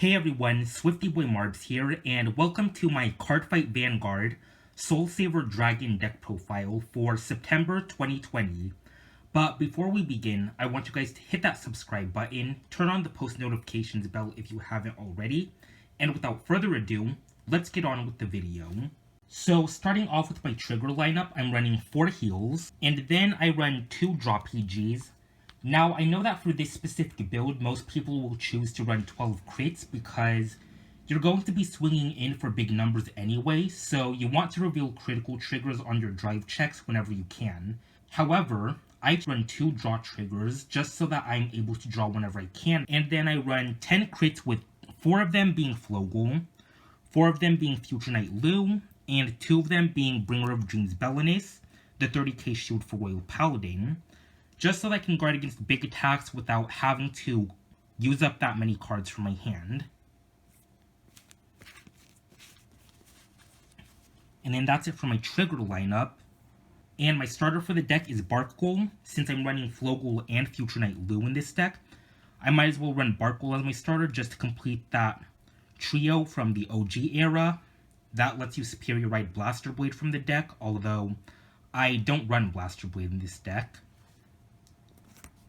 Hey everyone, Swifty Boy Marbs here, and welcome to my Cardfight Vanguard Soul Saver Dragon deck profile for September 2020. But before we begin, I want you guys to hit that subscribe button, turn on the post notifications bell if you haven't already, and without further ado, let's get on with the video. So starting off with my trigger lineup, I'm running 4 heals, and then I run 2 drop PGs. Now, I know that for this specific build, most people will choose to run 12 crits because you're going to be swinging in for big numbers anyway, so you want to reveal critical triggers on your drive checks whenever you can. However, I run 2 draw triggers just so that I'm able to draw whenever I can, and then I run 10 crits with 4 of them being Flogel, 4 of them being Future Knight Lou, and 2 of them being Bringer of Dreams Belinus, the 30k shield for Royal Paladin, just so that I can guard against big attacks without having to use up that many cards from my hand. And then that's it for my trigger lineup. And my starter for the deck is Barkgul. Since I'm running Flogel and Future Knight Lou in this deck, I might as well run Barkgul as my starter just to complete that trio from the OG era. That lets you Superior Ride Blaster Blade from the deck, although I don't run Blaster Blade in this deck.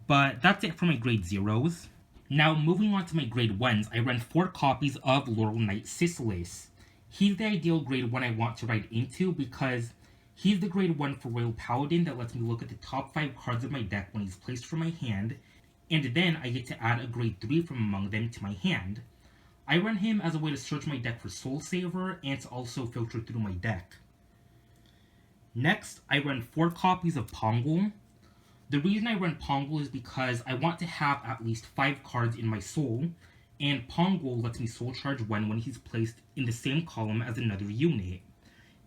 But that's it for my grade 0s. Now moving on to my grade 1s, I run 4 copies of Laurel Knight Sisylis. He's the ideal grade 1 I want to ride into because he's the grade 1 for Royal Paladin that lets me look at the top 5 cards of my deck when he's placed from my hand, and then I get to add a grade 3 from among them to my hand. I run him as a way to search my deck for Soul Saver and to also filter through my deck. Next, I run 4 copies of Pongul. The reason I run Pongul is because I want to have at least 5 cards in my soul, and Pongul lets me soul charge 1 when he's placed in the same column as another unit.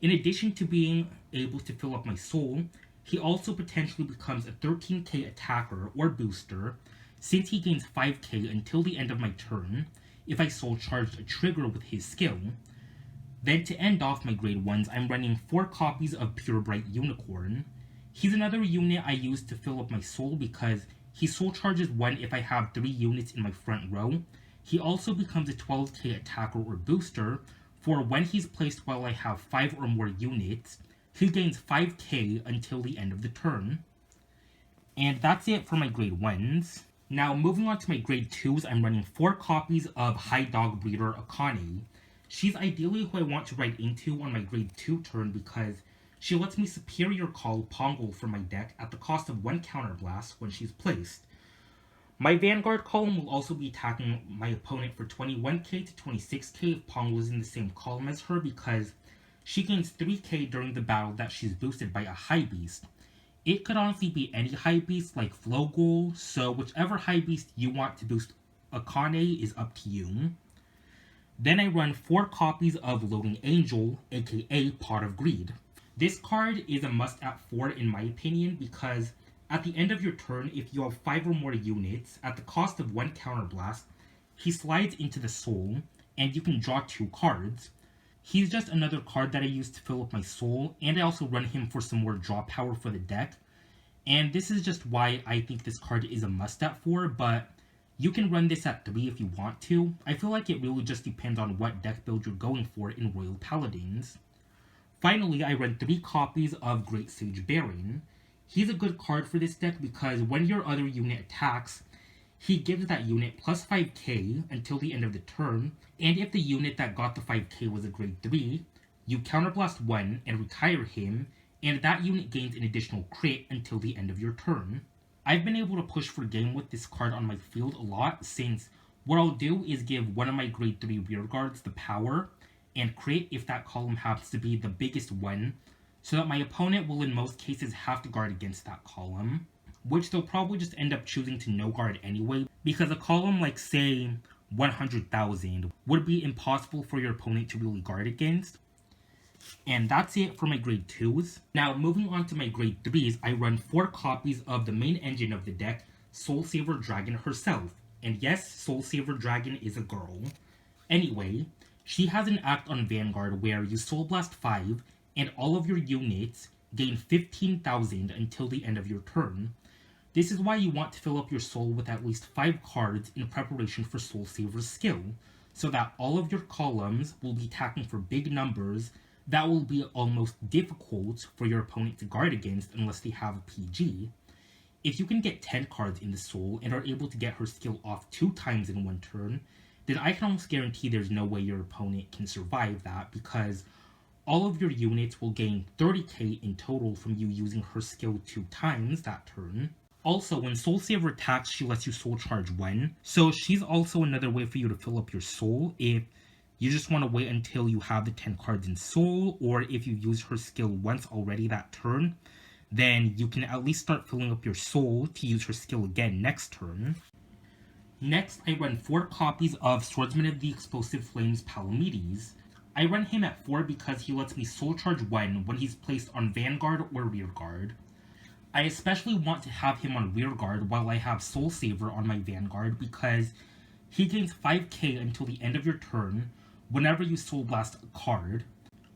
In addition to being able to fill up my soul, he also potentially becomes a 13k attacker or booster, since he gains 5k until the end of my turn if I soul charged a trigger with his skill. Then to end off my grade 1s, I'm running 4 copies of Purebright Unicorn. He's another unit I use to fill up my soul because he soul charges 1 if I have 3 units in my front row. He also becomes a 12k attacker or booster for when he's placed while I have 5 or more units. He gains 5k until the end of the turn. And that's it for my grade 1s. Now moving on to my grade 2s, I'm running 4 copies of High Dog Breeder Akane. She's ideally who I want to ride into on my grade 2 turn because she lets me Superior Call Pongul from my deck at the cost of 1 Counterblast when she's placed. My Vanguard column will also be attacking my opponent for 21k to 26k if Pongul is in the same column as her because she gains 3k during the battle that she's boosted by a High Beast. It could honestly be any High Beast like Flogel, so whichever High Beast you want to boost Akane is up to you. Then I run 4 copies of Loading Angel, aka Pot of Greed. This card is a must at 4 in my opinion because at the end of your turn, if you have 5 or more units, at the cost of 1 Counterblast, he slides into the soul, and you can draw 2 cards. He's just another card that I use to fill up my soul, and I also run him for some more draw power for the deck. And this is just why I think this card is a must at 4, but you can run this at 3 if you want to. I feel like it really just depends on what deck build you're going for in Royal Paladins. Finally, I run 3 copies of Great Sage Baron. He's a good card for this deck because when your other unit attacks, he gives that unit plus 5k until the end of the turn, and if the unit that got the 5k was a grade 3, you counterblast 1 and retire him, and that unit gains an additional crit until the end of your turn. I've been able to push for game with this card on my field a lot since what I'll do is give one of my grade 3 rearguards the power and crit if that column happens to be the biggest one, so that my opponent will in most cases have to guard against that column, which they'll probably just end up choosing to no guard anyway, because a column like say 100,000 would be impossible for your opponent to really guard against. And that's it for my grade 2s. Now moving on to my grade 3s, I run 4 copies of the main engine of the deck, Soul Saver Dragon herself. And yes, Soul Saver Dragon is a girl. Anyway, she has an act on Vanguard where you Soul Blast 5 and all of your units gain 15,000 until the end of your turn. This is why you want to fill up your soul with at least 5 cards in preparation for Soul Saver's skill, so that all of your columns will be attacking for big numbers that will be almost difficult for your opponent to guard against unless they have a PG. If you can get 10 cards in the Soul and are able to get her skill off 2 times in one turn, then I can almost guarantee there's no way your opponent can survive that, because all of your units will gain 30k in total from you using her skill 2 times that turn. Also, when Soul Saver attacks, she lets you Soul Charge 1, so she's also another way for you to fill up your Soul if you just want to wait until you have the 10 cards in Soul, or if you use her skill once already that turn, then you can at least start filling up your Soul to use her skill again next turn. Next, I run 4 copies of Swordsman of the Explosive Flames Palamedes. I run him at 4 because he lets me Soul Charge 1 when he's placed on Vanguard or Rearguard. I especially want to have him on Rearguard while I have Soul Saver on my Vanguard because he gains 5k until the end of your turn whenever you Soul Blast a card.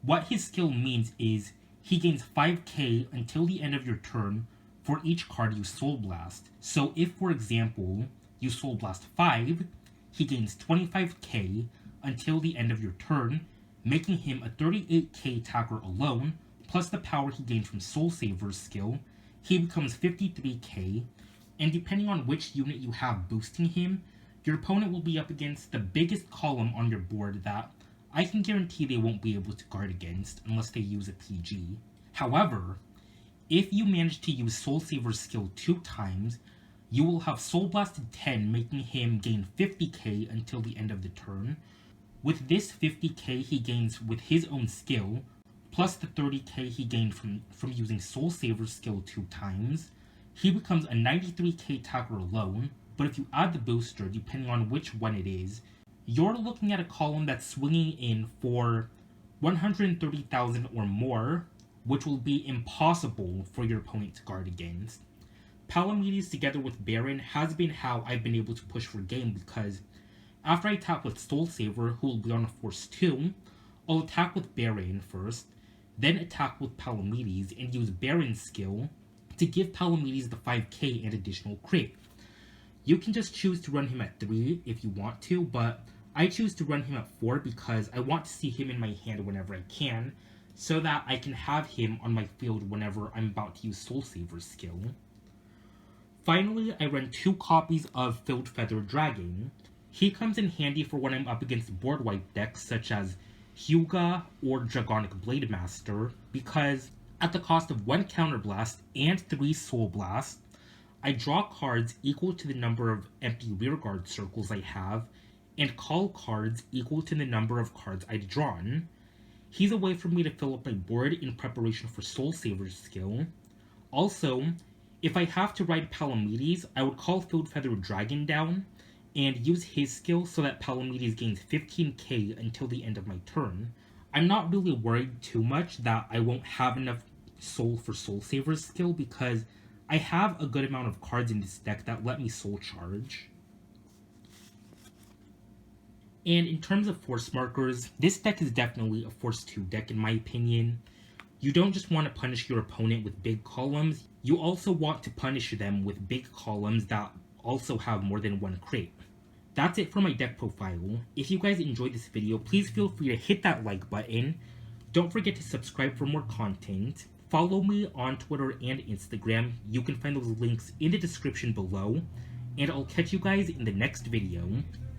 What his skill means is he gains 5k until the end of your turn for each card you Soul Blast. So if, for example, you Soul Blast 5, he gains 25k until the end of your turn, making him a 38k attacker alone, plus the power he gains from Soul Saver's skill. He becomes 53k, and depending on which unit you have boosting him, your opponent will be up against the biggest column on your board that I can guarantee they won't be able to guard against unless they use a PG. However, if you manage to use Soul Saver's skill 2 times, you will have Soul Blasted 10, making him gain 50k until the end of the turn. With this 50k he gains with his own skill, plus the 30k he gained from using Soul Saver's skill 2 times, he becomes a 93k attacker alone, but if you add the booster, depending on which one it is, you're looking at a column that's swinging in for 130,000 or more, which will be impossible for your opponent to guard against. Palamedes together with Baron has been how I've been able to push for game, because after I attack with Soul Saver, who will be on a Force 2, I'll attack with Baron first, then attack with Palamedes and use Baron's skill to give Palamedes the 5k and additional crit. You can just choose to run him at 3 if you want to, but I choose to run him at 4 because I want to see him in my hand whenever I can, so that I can have him on my field whenever I'm about to use Soul Saver's skill. Finally, I run 2 copies of Filled Feather Dragon. He comes in handy for when I'm up against board wipe decks such as Hyuga or Dragonic Blade Master, because at the cost of 1 Counterblast and 3 Soul Blast, I draw cards equal to the number of empty rearguard circles I have, and call cards equal to the number of cards I've drawn. He's a way for me to fill up my board in preparation for Soul Saver's skill. Also, if I have to ride Palamedes, I would call Filled Feather Dragon down and use his skill so that Palamedes gains 15k until the end of my turn. I'm not really worried too much that I won't have enough soul for Soul Saver's skill because I have a good amount of cards in this deck that let me Soul Charge. And in terms of force markers, this deck is definitely a Force 2 deck in my opinion. You don't just want to punish your opponent with big columns, you also want to punish them with big columns that also have more than 1 crit. That's it for my deck profile. If you guys enjoyed this video, please feel free to hit that like button. Don't forget to subscribe for more content. Follow me on Twitter and Instagram. You can find those links in the description below. And I'll catch you guys in the next video.